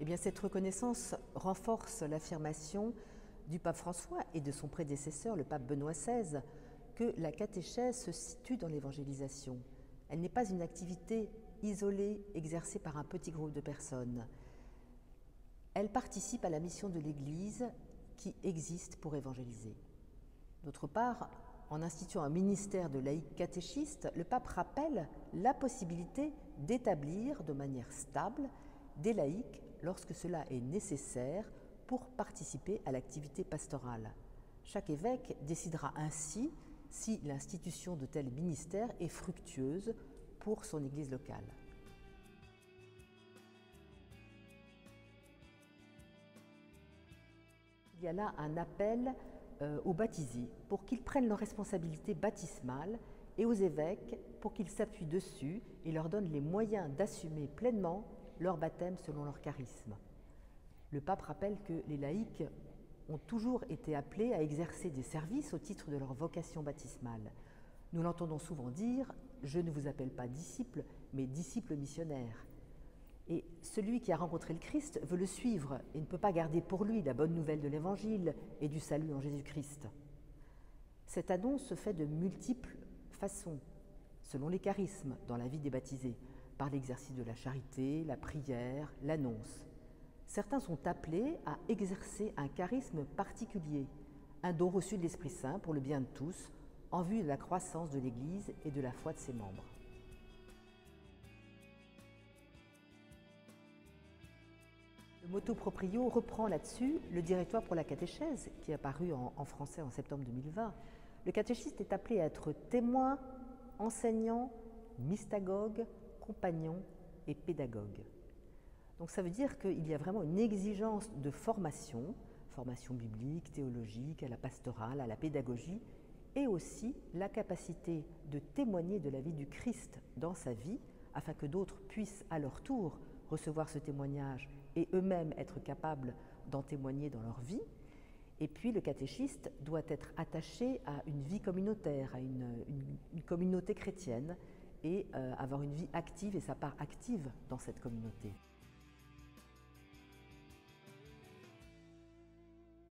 Eh bien, cette reconnaissance renforce l'affirmation du pape François et de son prédécesseur, le pape Benoît XVI, que la catéchèse se situe dans l'évangélisation. Elle n'est pas une activité isolée exercée par un petit groupe de personnes. Elle participe à la mission de l'Église qui existe pour évangéliser. D'autre part, en instituant un ministère de laïcs catéchistes, le pape rappelle la possibilité d'établir de manière stable des laïcs lorsque cela est nécessaire pour participer à l'activité pastorale. Chaque évêque décidera ainsi si l'institution de tels ministères est fructueuse pour son Église locale. Il y a là un appel aux baptisés pour qu'ils prennent leurs responsabilités baptismales et aux évêques pour qu'ils s'appuient dessus et leur donnent les moyens d'assumer pleinement leur baptême selon leur charisme. Le pape rappelle que les laïcs ont toujours été appelés à exercer des services au titre de leur vocation baptismale. Nous l'entendons souvent dire « Je ne vous appelle pas disciples, mais disciples missionnaires ». Et celui qui a rencontré le Christ veut le suivre et ne peut pas garder pour lui la bonne nouvelle de l'Évangile et du salut en Jésus-Christ. Cette annonce se fait de multiples façons, selon les charismes dans la vie des baptisés, par l'exercice de la charité, la prière, l'annonce. Certains sont appelés à exercer un charisme particulier, un don reçu de l'Esprit Saint pour le bien de tous, en vue de la croissance de l'Église et de la foi de ses membres. Le motu proprio reprend là-dessus le directoire pour la catéchèse qui est apparu en français en septembre 2020. Le catéchiste est appelé à être témoin, enseignant, mystagogue, compagnon et pédagogue. Donc ça veut dire qu'il y a vraiment une exigence de formation biblique, théologique, à la pastorale, à la pédagogie, et aussi la capacité de témoigner de la vie du Christ dans sa vie, afin que d'autres puissent à leur tour recevoir ce témoignage et eux-mêmes être capables d'en témoigner dans leur vie. Et puis le catéchiste doit être attaché à une vie communautaire, à une communauté chrétienne et avoir une vie active et sa part active dans cette communauté.